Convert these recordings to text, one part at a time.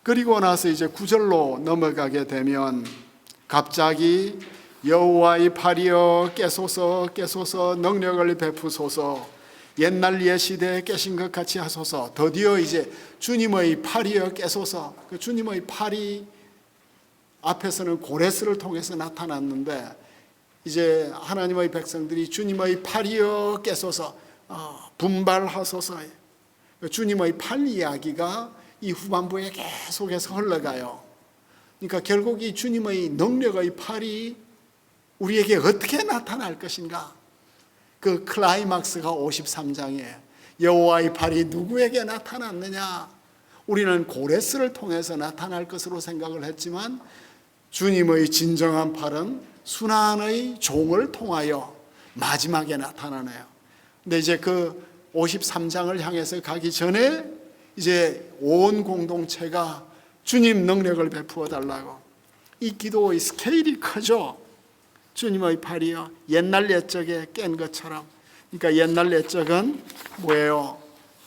그리고 나서 이제 9절로 넘어가게 되면 갑자기 여호와의 팔이여 깨소서 깨소서 능력을 베푸소서 옛날 옛 시대에 깨신 것 같이 하소서. 드디어 이제 주님의 팔이여 깨소서. 그 주님의 팔이 앞에서는 고레스를 통해서 나타났는데 이제 하나님의 백성들이 주님의 팔이여 깨소서 분발하소서. 주님의 팔 이야기가 이 후반부에 계속해서 흘러가요. 그러니까 결국 이 주님의 능력의 팔이 우리에게 어떻게 나타날 것인가? 그 클라이막스가 53장이에요. 여호와의 팔이 누구에게 나타났느냐? 우리는 고레스를 통해서 나타날 것으로 생각을 했지만 주님의 진정한 팔은 순환의 종을 통하여 마지막에 나타나네요. 근데 이제 그 53장을 향해서 가기 전에 이제 온 공동체가 주님 능력을 베푸어 달라고. 이 기도의 스케일이 크죠. 주님의 팔이요 옛날 옛적에 깬 것처럼. 그러니까 옛날 옛적은 뭐예요?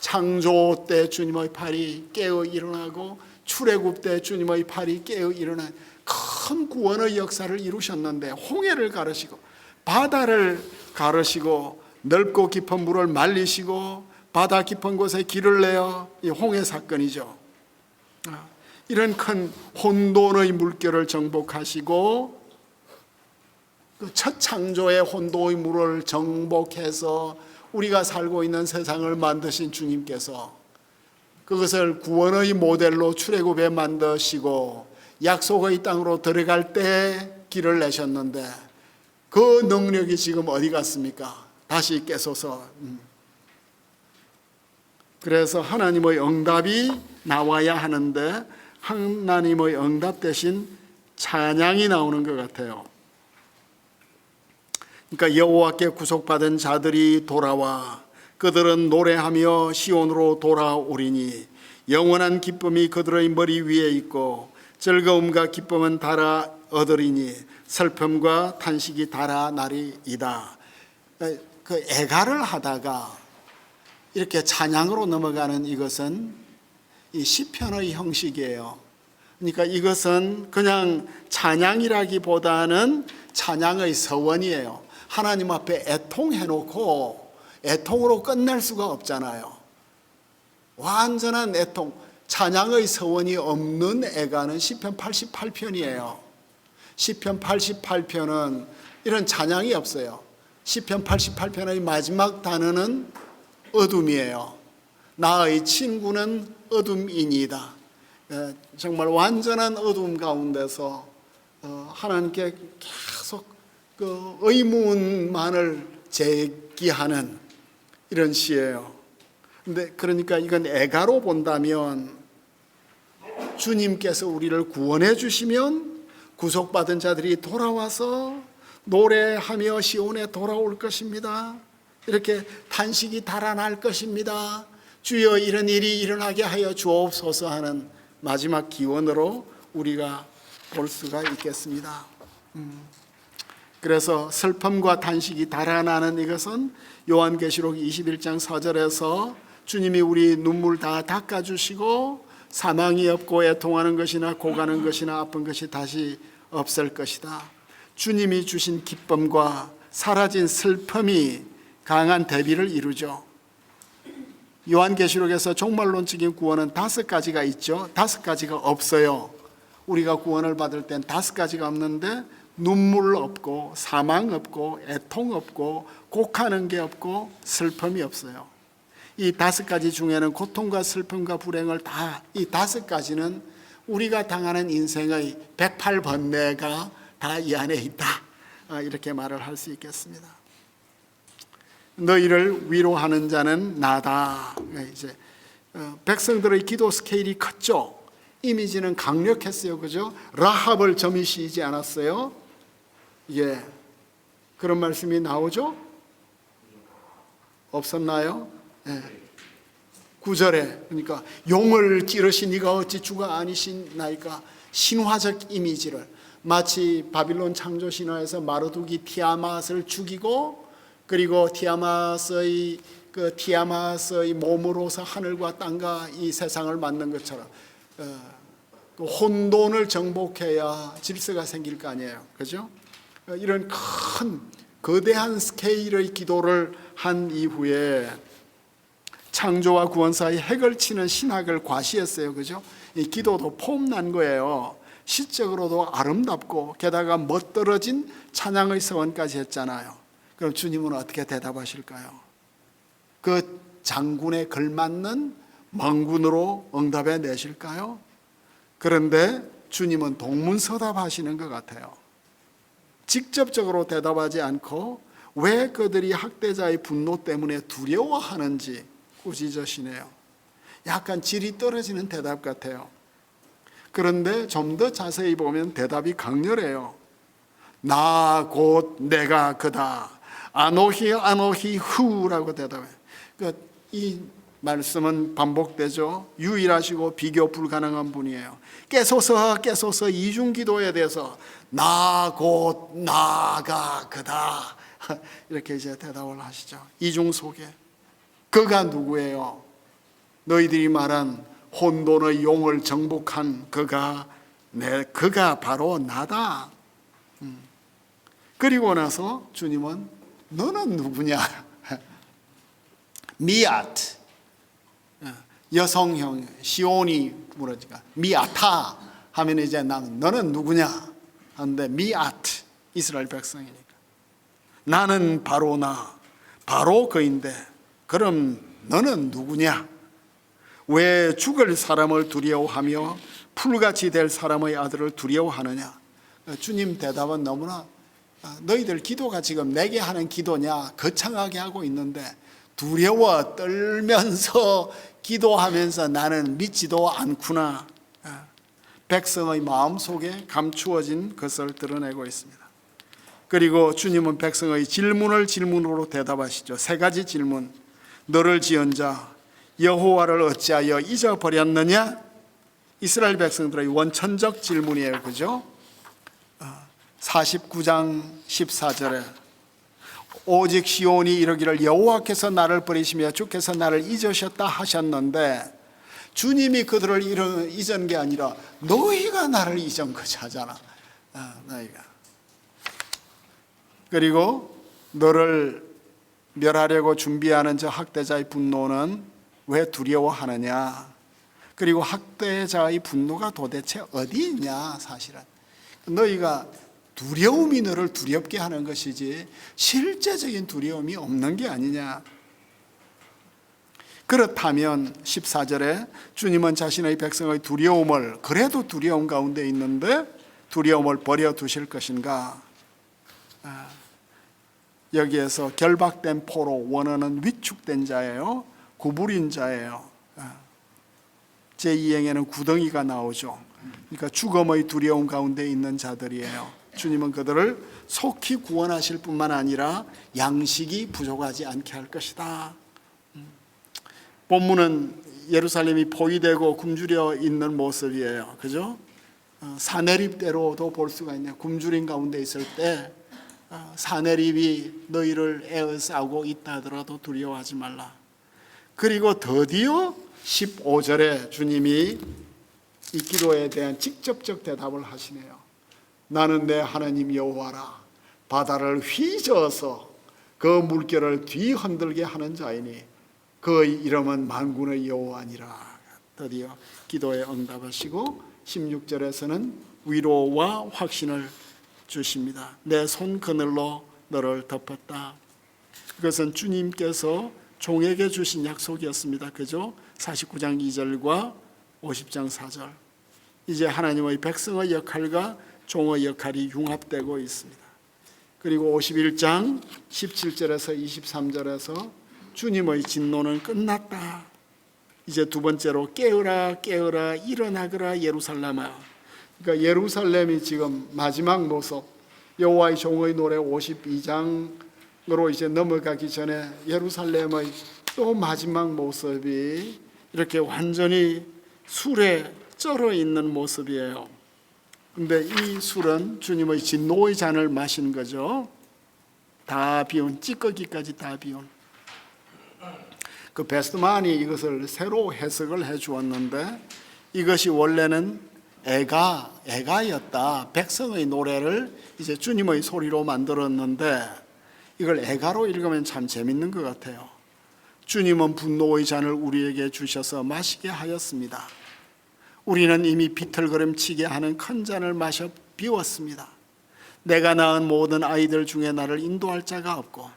창조 때 주님의 팔이 깨어 일어나고 출애굽 때 주님의 팔이 깨어 일어난 큰 구원의 역사를 이루셨는데 홍해를 가르시고 바다를 가르시고 넓고 깊은 물을 말리시고 바다 깊은 곳에 길을 내어 이 홍해 사건이죠. 이런 큰 혼돈의 물결을 정복하시고 그 첫 창조의 혼돈의 물을 정복해서 우리가 살고 있는 세상을 만드신 주님께서 그것을 구원의 모델로 출애굽에 만드시고 약속의 땅으로 들어갈 때 길을 내셨는데 그 능력이 지금 어디 갔습니까? 다시 깨서서. 그래서 하나님의 응답이 나와야 하는데 하나님의 응답 대신 찬양이 나오는 것 같아요. 그러니까 여호와께 구속받은 자들이 돌아와 그들은 노래하며 시온으로 돌아오리니 영원한 기쁨이 그들의 머리 위에 있고 즐거움과 기쁨은 달아 얻으리니 슬픔과 탄식이 달아나리이다. 그 애가를 하다가 이렇게 찬양으로 넘어가는 이것은 이 시편의 형식이에요. 그러니까 이것은 그냥 찬양이라기보다는 찬양의 서원이에요. 하나님 앞에 애통해놓고 애통으로 끝낼 수가 없잖아요. 완전한 애통, 찬양의 서원이 없는 애가는 시편 88편이에요. 시편 88편은 이런 찬양이 없어요. 시편 88편의 마지막 단어는 어둠이에요. 나의 친구는 어둠이니이다. 정말 완전한 어둠 가운데서 하나님께 계속 그 의문만을 제기하는 이런 시예요. 근데 그러니까 이건 애가로 본다면 주님께서 우리를 구원해 주시면 구속받은 자들이 돌아와서 노래하며 시온에 돌아올 것입니다. 이렇게 탄식이 달아날 것입니다. 주여 이런 일이 일어나게 하여 주옵소서 하는 마지막 기원으로 우리가 볼 수가 있겠습니다. 그래서 슬픔과 탄식이 달아나는 이것은 요한계시록 21장 4절에서 주님이 우리 눈물 다 닦아주시고 사망이 없고 애통하는 것이나 고가는 것이나 아픈 것이 다시 없을 것이다. 주님이 주신 기쁨과 사라진 슬픔이 강한 대비를 이루죠. 요한계시록에서 종말론적인 구원은 5가지가 있죠. 5가지가 없어요. 우리가 구원을 받을 땐 5가지가 없는데 눈물 없고 사망 없고 애통 없고 곡하는 게 없고 슬픔이 없어요. 이 5가지 중에는 고통과 슬픔과 불행을 다 이 5가지는 우리가 당하는 인생의 108번뇌가 다 이 안에 있다. 이렇게 말을 할 수 있겠습니다. 너희를 위로하는 자는 나다. 이제 백성들의 기도 스케일이 컸죠. 이미지는 강력했어요. 그죠? 라합을 점이 씌이지 않았어요. 예. 그런 말씀이 나오죠? 없었나요? 예. 9절에 그러니까 용을 찌르시 니가 어찌 주가 아니시나이까 신화적 이미지를 마치 바빌론 창조 신화에서 마르두기 티아맛을 죽이고 그리고 티아맛의 몸으로서 하늘과 땅과 이 세상을 만든 것처럼 또 혼돈을 정복해야 질서가 생길 거 아니에요. 그죠? 이런 큰 거대한 스케일의 기도를 한 이후에 창조와 구원 사이 핵을 치는 신학을 과시했어요. 그죠? 이 기도도 폼난 거예요. 시적으로도 아름답고 게다가 멋들어진 찬양의 서원까지 했잖아요. 그럼 주님은 어떻게 대답하실까요? 그 장군에 걸맞는 망군으로 응답해 내실까요? 그런데 주님은 동문서답하시는 것 같아요. 직접적으로 대답하지 않고 왜 그들이 학대자의 분노 때문에 두려워하는지 꾸짖으시네요. 약간 질이 떨어지는 대답 같아요. 그런데 좀 더 자세히 보면 대답이 강렬해요. 나 곧 내가 그다. 아노히 아노히 후라고 대답해요. 그러니까 이 말씀은 반복되죠. 유일하시고 비교 불가능한 분이에요. 깨소서 이중기도에 대해서 나 곧 나가 그다 이렇게 이제 대답을 하시죠. 이중 속에 그가 누구예요? 너희들이 말한 혼돈의 용을 정복한 그가 바로 나다. 그리고 나서 주님은 너는 누구냐? 미앗, 여성형 시온이 물어지가 미아타 하면 이제 너는 누구냐 하는데 미앗, 이스라엘 백성이니까 나는 바로 바로 그인데 그럼 너는 누구냐? 왜 죽을 사람을 두려워하며 풀같이 될 사람의 아들을 두려워하느냐? 주님 대답은 너무나 너희들 기도가 지금 내게 하는 기도냐 거창하게 하고 있는데 두려워 떨면서 기도하면서 나는 믿지도 않구나. 백성의 마음속에 감추어진 것을 드러내고 있습니다. 그리고 주님은 백성의 질문을 질문으로 대답하시죠. 세 가지 질문. 너를 지은 자 여호와를 어찌하여 잊어버렸느냐? 이스라엘 백성들의 원천적 질문이에요. 그죠? 49장 14절에 오직 시온이 이르기를 여호와께서 나를 버리시며 주께서 나를 잊으셨다 하셨는데 주님이 그들을 잊은 게 아니라 너희가 나를 잊은 거지 하잖아. 너희가. 그리고 너를 멸하려고 준비하는 저 학대자의 분노는 왜 두려워하느냐? 그리고 학대자의 분노가 도대체 어디 있냐? 사실은 너희가 두려움이 너를 두렵게 하는 것이지 실제적인 두려움이 없는 게 아니냐. 그렇다면 14절에 주님은 자신의 백성의 두려움을 그래도 두려움 가운데 있는데 두려움을 버려두실 것인가? 여기에서 결박된 포로, 원어는 위축된 자예요. 구부린 자예요. 제2행에는 구덩이가 나오죠. 그러니까 죽음의 두려움 가운데 있는 자들이에요. 주님은 그들을 속히 구원하실 뿐만 아니라 양식이 부족하지 않게 할 것이다. 본문은 예루살렘이 포위되고 굶주려 있는 모습이에요. 그죠? 사내립대로도 볼 수가 있네요. 굶주린 가운데 있을 때 사내립이 너희를 에워싸고 있다 하더라도 두려워하지 말라. 그리고 드디어 15절에 주님이 이 기도에 대한 직접적 대답을 하시네요. 나는 내 하나님 여호와라. 바다를 휘저어서 그 물결을 뒤흔들게 하는 자이니 그의 이름은 만군의 여호와니라. 드디어 기도에 응답하시고 16절에서는 위로와 확신을 주십니다. 내 손 그늘로 너를 덮었다. 그것은 주님께서 종에게 주신 약속이었습니다. 그죠? 49장 2절과 50장 4절. 이제 하나님의 백성의 역할과 종의 역할이 융합되고 있습니다. 그리고 51장 17절에서 23절에서 주님의 진노는 끝났다. 이제 두 번째로 깨어라 깨어라 일어나거라 예루살렘아. 그러니까 예루살렘이 지금 마지막 모습, 여호와의 종의 노래 52장으로 이제 넘어가기 전에 예루살렘의 또 마지막 모습이 이렇게 완전히 술에 쩔어 있는 모습이에요. 근데 이 술은 주님의 진노의 잔을 마신 거죠. 다 비운, 찌꺼기까지 다 비운. 그 베스트만이 이것을 새로 해석을 해 주었는데 이것이 원래는 애가였다. 백성의 노래를 이제 주님의 소리로 만들었는데 이걸 애가로 읽으면 참 재밌는 것 같아요. 주님은 분노의 잔을 우리에게 주셔서 마시게 하였습니다. 우리는 이미 비틀거림치게 하는 큰 잔을 마셔 비웠습니다. 내가 낳은 모든 아이들 중에 나를 인도할 자가 없고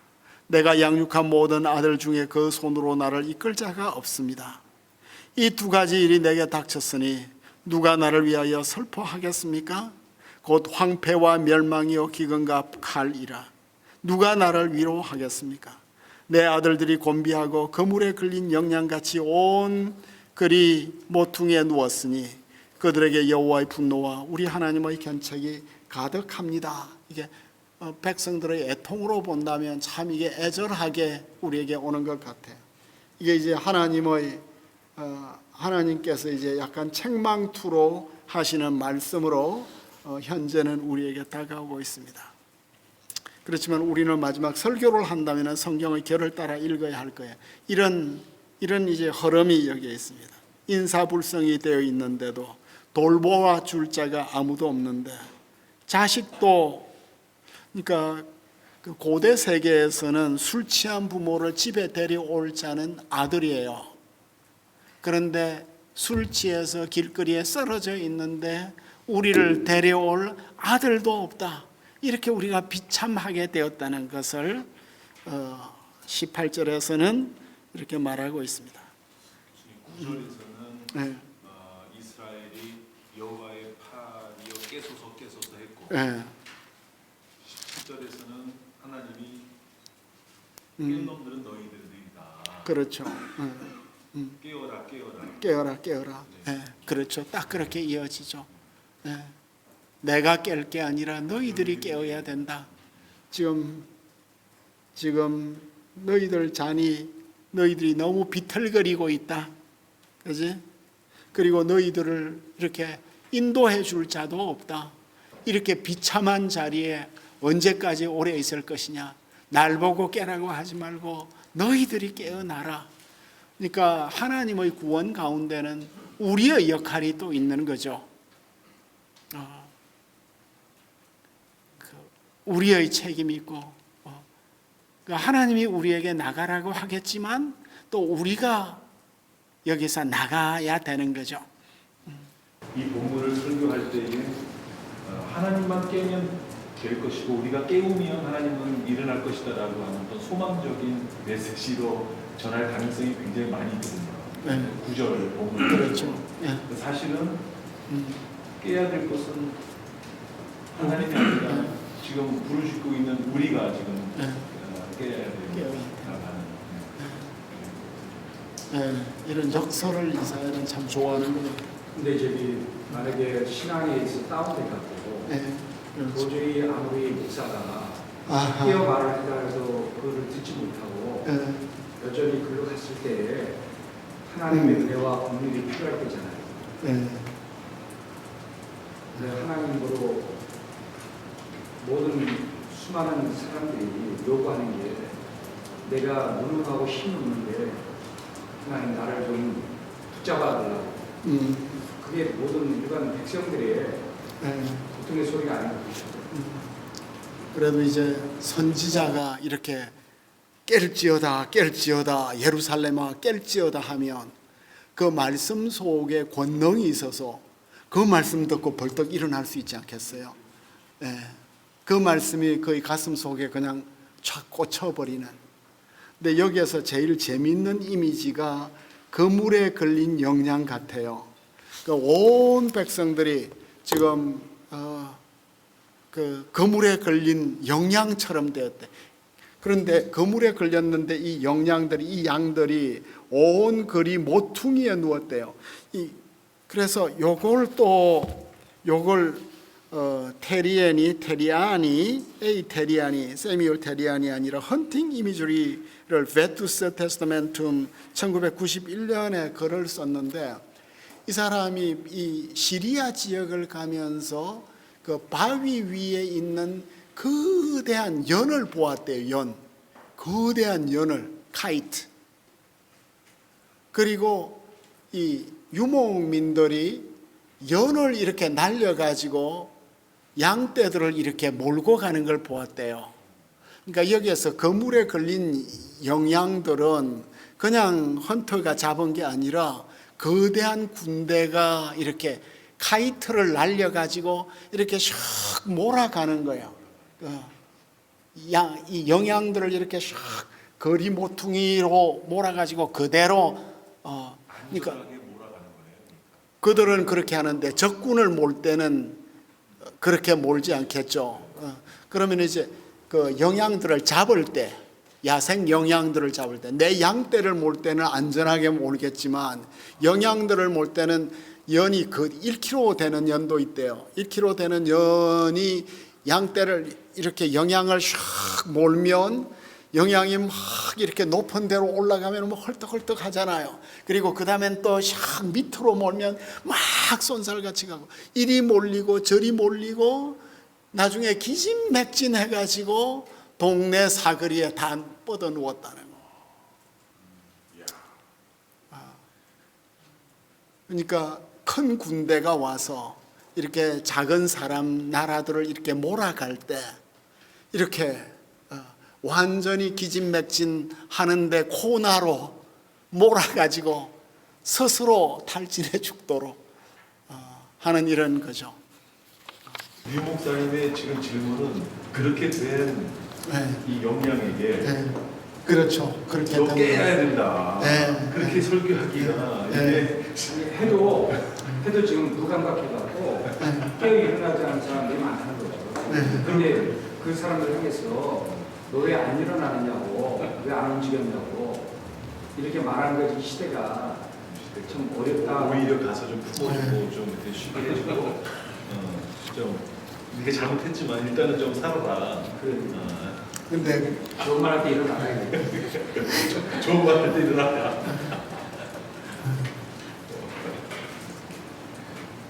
내가 양육한 모든 아들 중에 그 손으로 나를 이끌 자가 없습니다. 이 두 가지 일이 내게 닥쳤으니 누가 나를 위하여 슬퍼하겠습니까? 곧 황폐와 멸망이요 기근과 칼이라. 누가 나를 위로하겠습니까? 내 아들들이 곤비하고 그물에 걸린 영양같이 온 그리 모퉁이에 누웠으니 그들에게 여호와의 분노와 우리 하나님의 견책이 가득합니다. 이게 백성들의 애통으로 본다면 참 이게 애절하게 우리에게 오는 것 같아요. 이게 이제 하나님께서 이제 약간 책망투로 하시는 말씀으로 현재는 우리에게 다가오고 있습니다. 그렇지만 우리는 마지막 설교를 한다면 성경의 결을 따라 읽어야 할 거예요. 이런 이제 흐름이 여기에 있습니다. 인사불성이 되어 있는데도 돌보아 줄 자가 아무도 없는데 자식도 그러니까 그 고대 세계에서는 술 취한 부모를 집에 데려올 자는 아들이에요. 그런데 술 취해서 길거리에 쓰러져 있는데 우리를 데려올 아들도 없다. 이렇게 우리가 비참하게 되었다는 것을 18절에서는 이렇게 말하고 있습니다. 9절에서는 네. 이스라엘이 여호와의 팔이여 깨소서 했고 네. 17절에서는 하나님이 깬 놈들은 너희들이다. 그렇죠. 깨어라. 네. 그렇죠. 딱 그렇게 이어지죠. 네. 내가 깰 게 아니라 너희들이 깨어야 된다. 지금 너희들이 너무 비틀거리고 있다. 그지? 그리고 너희들을 이렇게 인도해 줄 자도 없다. 이렇게 비참한 자리에 언제까지 오래 있을 것이냐. 날 보고 깨라고 하지 말고 너희들이 깨어나라. 그러니까 하나님의 구원 가운데는 우리의 역할이 또 있는 거죠. 우리의 책임이 있고 하나님이 우리에게 나가라고 하겠지만 또 우리가 여기서 나가야 되는 거죠. 이 본문을 설교할 때에 하나님만 깨면 될 것이고 우리가 깨우면 하나님은 일어날 것이다라고 하는 어떤 소망적인 메시지로 전할 가능성이 굉장히 많이 있거든요. 네. 9절 본문. 그렇죠. 네. 사실은 깨야 될 것은 하나님이 아니라 지금 부르시고 있는 우리가 지금 깨야 되는 이런 역설을 이사야는 참 좋아하는 거예요. 근데 저기 만약에 신앙에 있어 다운돼갖고 도저히 아무리 목사가 깨어 말을 하자 해서 그걸 듣지 못하고 여전히 글로 갔을 때에 하나님의 은혜와 긍휼이 필요할 때잖아요. 근데 하나님으로 모든 수많은 사람들이 요구하는 게 내가 무능하고 힘이 없는데 하나님 나를 좀 붙잡아 달라고. 그게 모든 일반 백성들의 고통의 소리가 아닌 것 같아요. 그래도 이제 선지자가 이렇게 깰지어다 예루살렘아 깰지어다 하면 그 말씀 속에 권능이 있어서 그 말씀 듣고 벌떡 일어날 수 있지 않겠어요? 그 말씀이 그의 가슴 속에 그냥 촥 꽂혀버리는. 근데 여기에서 제일 재미있는 이미지가 그물에 걸린 영양 같아요. 온 백성들이 지금 그 그물에 걸린 영양처럼 되었대. 그런데 그물에 걸렸는데 이 양들이 온 거리 모퉁이에 누웠대요. 그래서 요걸 세미얼 테리안이 아니라 헌팅 이미저리를 베투스 테스타멘툼 1991년에 글을 썼는데 이 사람이 이 시리아 지역을 가면서 그 바위 위에 있는 거대한 연을 보았대요. 거대한 연을, 카이트. 그리고 이 유목민들이 연을 이렇게 날려가지고 양떼들을 이렇게 몰고 가는 걸 보았대요. 그러니까 여기에서 그물에 걸린 영양들은 그냥 헌터가 잡은 게 아니라 거대한 군대가 이렇게 카이트를 날려가지고 이렇게 샥 몰아가는 거예요. 이 영양들을 이렇게 샥 거리 모퉁이로 몰아가지고 그대로 그러니까 그들은 그렇게 하는데 적군을 몰 때는 그렇게 몰지 않겠죠. 그러면 이제 그 영양들을 잡을 때, 야생 영양들을 잡을 때, 내 양떼를 몰 때는 안전하게 몰겠지만 영양들을 몰 때는 연이 그 1kg 되는 연도 있대요. 1kg 되는 연이 양떼를 이렇게 영양을 샥 몰면 영양이 막 이렇게 높은 데로 올라가면 뭐 헐떡헐떡 하잖아요. 그리고 그 다음엔 또 샥 밑으로 몰면 막 쏜살같이 가고 이리 몰리고 저리 몰리고 나중에 기진맥진 해가지고 동네 사거리에 다 뻗어 누웠다는 거. 그러니까 큰 군대가 와서 이렇게 작은 사람 나라들을 이렇게 몰아갈 때 이렇게 완전히 기진맥진 하는데 코나로 몰아가지고 스스로 탈진해 죽도록 하는 이런 거죠. 류 목사님의 지금 질문은 그렇게 된 이 영양에게 그렇죠. 그렇게 너 깨야 된다. 그렇게 설교하기가 이게 해도 지금 무감각해갖고 깨어 일어나지 않은 사람들이 많다는 거죠. 그런데 그 사람들 향해서 너 왜 안 일어나느냐고, 왜 안 움직였냐고 이렇게 말하는 거지. 이 시대가 참 어렵다. 오히려 가서 좀 품어주고 좀 이렇게 쉬게 해주고 좀 이게 잘못했지만 일단은 좀 살아라. 근데 좋은 말 할 때 일어나야 돼. 좋은 거 할 때 일어나라.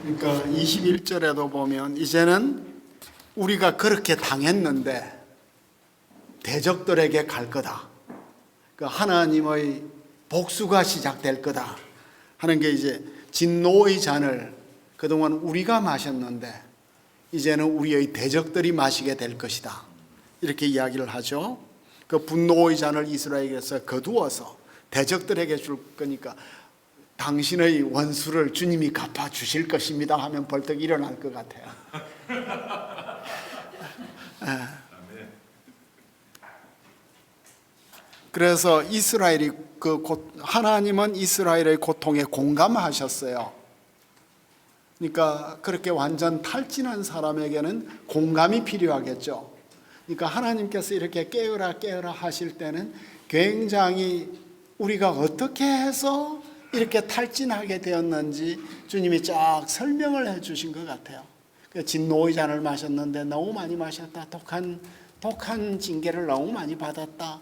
그러니까 21절에도 보면 이제는 우리가 그렇게 당했는데 대적들에게 갈 거다. 그 하나님의 복수가 시작될 거다 하는 게 이제 진노의 잔을 그동안 우리가 마셨는데 이제는 우리의 대적들이 마시게 될 것이다. 이렇게 이야기를 하죠. 그 분노의 잔을 이스라엘에서 거두어서 대적들에게 줄 거니까 당신의 원수를 주님이 갚아 주실 것입니다 하면 벌떡 일어날 것 같아요. 그래서 이스라엘이 하나님은 이스라엘의 고통에 공감하셨어요. 그러니까 그렇게 완전 탈진한 사람에게는 공감이 필요하겠죠. 그러니까 하나님께서 이렇게 깨어라 깨어라 하실 때는 굉장히 우리가 어떻게 해서 이렇게 탈진하게 되었는지 주님이 쫙 설명을 해 주신 것 같아요. 진노의 잔을 마셨는데 너무 많이 마셨다. 독한 징계를 너무 많이 받았다.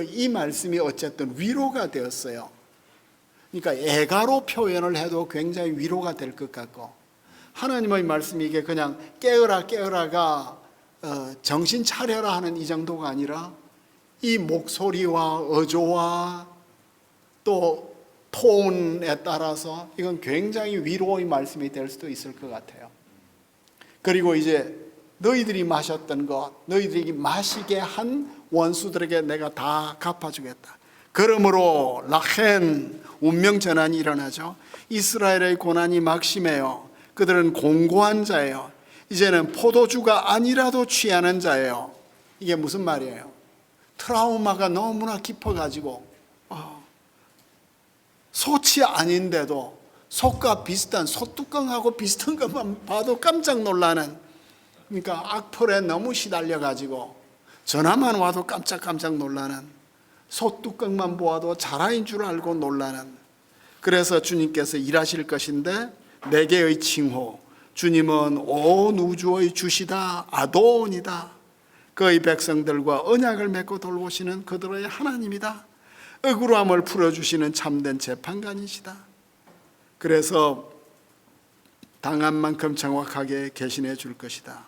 이 말씀이 어쨌든 위로가 되었어요. 그러니까 애가로 표현을 해도 굉장히 위로가 될 것 같고 하나님의 말씀이 이게 그냥 깨어라 깨어라가 정신 차려라 하는 이 정도가 아니라 이 목소리와 어조와 또 톤에 따라서 이건 굉장히 위로의 말씀이 될 수도 있을 것 같아요. 그리고 이제 너희들이 마셨던 것, 너희들이 마시게 한 원수들에게 내가 다 갚아주겠다. 그러므로 라헨 운명 전환이 일어나죠. 이스라엘의 고난이 막심해요. 그들은 공고한 자예요. 이제는 포도주가 아니라도 취하는 자예요. 이게 무슨 말이에요? 트라우마가 너무나 깊어가지고 소치 아닌데도 속과 비슷한 소뚜껑하고 비슷한 것만 봐도 깜짝 놀라는, 그러니까 악플에 너무 시달려가지고 전화만 와도 깜짝깜짝 놀라는, 소뚜껑만 보아도 자라인 줄 알고 놀라는. 그래서 주님께서 일하실 것인데 네 개의 칭호, 주님은 온 우주의 주시다, 아돈이다. 그의 백성들과 언약을 맺고 돌보시는 그들의 하나님이다. 억울함을 풀어주시는 참된 재판관이시다. 그래서 당한 만큼 정확하게 계신해 줄 것이다.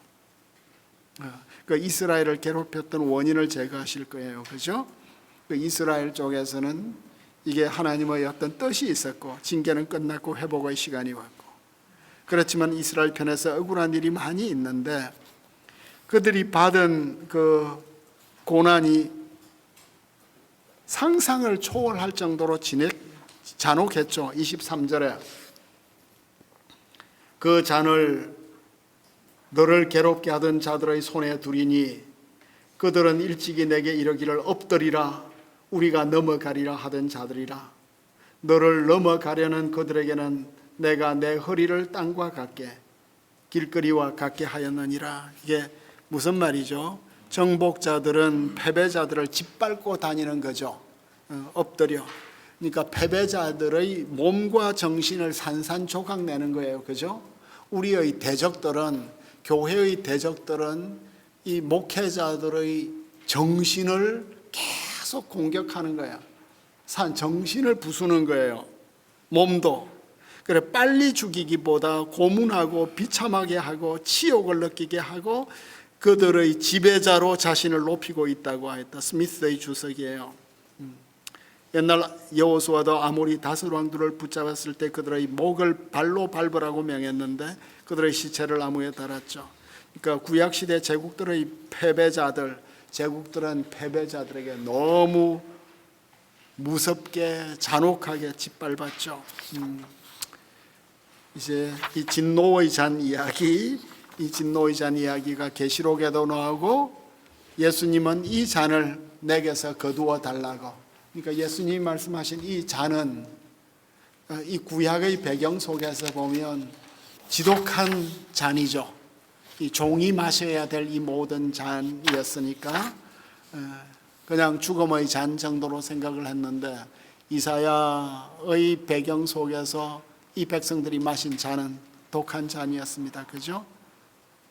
그 이스라엘을 괴롭혔던 원인을 제거하실 거예요. 그죠? 그 이스라엘 쪽에서는 이게 하나님의 어떤 뜻이 있었고 징계는 끝났고 회복의 시간이 왔고, 그렇지만 이스라엘 편에서 억울한 일이 많이 있는데 그들이 받은 그 고난이 상상을 초월할 정도로 잔혹했죠. 23절에 그 잔을 너를 괴롭게 하던 자들의 손에 두리니 그들은 일찍이 내게 이르기를 엎드리라 우리가 넘어가리라 하던 자들이라. 너를 넘어가려는 그들에게는 내가 내 허리를 땅과 같게 길거리와 같게 하였느니라. 이게 무슨 말이죠? 정복자들은 패배자들을 짓밟고 다니는 거죠. 엎드려. 그러니까 패배자들의 몸과 정신을 산산조각 내는 거예요. 그죠? 우리의 대적들은, 교회의 대적들은 이 목회자들의 정신을 계속 공격하는 거야. 정신을 부수는 거예요. 몸도. 그래, 빨리 죽이기보다 고문하고 비참하게 하고 치욕을 느끼게 하고 그들의 지배자로 자신을 높이고 있다고 하였다. 스미스의 주석이에요. 옛날 여호수아도 아모리 다섯 왕들을 붙잡았을 때 그들의 목을 발로 밟으라고 명했는데 그들의 시체를 나무에 달았죠. 그러니까 구약시대 제국들의 제국들은 패배자들에게 너무 무섭게 잔혹하게 짓밟았죠. 이제 이 진노의 잔 이야기가 계시록에도 나오고 예수님은 이 잔을 내게서 거두어 달라고. 그러니까 예수님이 말씀하신 이 잔은 이 구약의 배경 속에서 보면 지독한 잔이죠. 이 종이 마셔야 될 이 모든 잔이었으니까 그냥 죽음의 잔 정도로 생각을 했는데 이사야의 배경 속에서 이 백성들이 마신 잔은 독한 잔이었습니다. 그죠?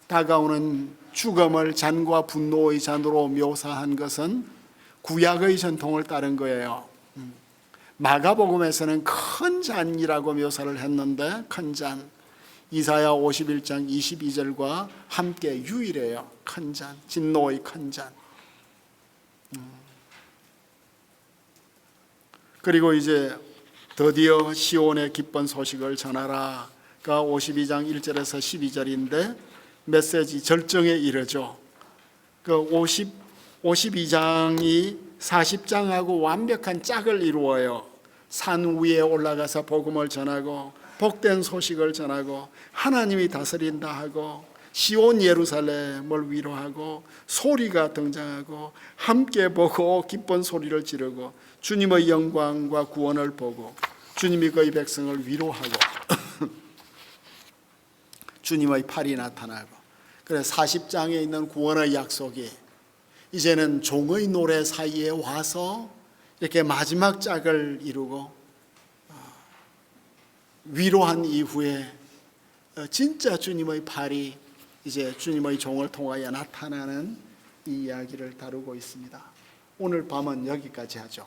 다가오는 죽음을 잔과 분노의 잔으로 묘사한 것은 구약의 전통을 따른 거예요. 마가복음에서는 큰 잔이라고 묘사를 했는데 큰 잔. 이사야 51장 22절과 함께 유일해요. 큰 잔, 진노의 큰 잔. 그리고 이제 드디어 시온의 기쁜 소식을 전하라가 52장 1절에서 12절인데 메시지 절정에 이르죠. 그 52장이 40장하고 완벽한 짝을 이루어요. 산 위에 올라가서 복음을 전하고 복된 소식을 전하고 하나님이 다스린다 하고 시온 예루살렘을 위로하고 소리가 등장하고 함께 보고 기쁜 소리를 지르고 주님의 영광과 구원을 보고 주님이 그의 백성을 위로하고 주님의 팔이 나타나고 그래 40장에 있는 구원의 약속이 이제는 종의 노래 사이에 와서 이렇게 마지막 짝을 이루고 위로한 이후에 진짜 주님의 팔이 이제 주님의 종을 통하여 나타나는 이 이야기를 다루고 있습니다. 오늘 밤은 여기까지 하죠.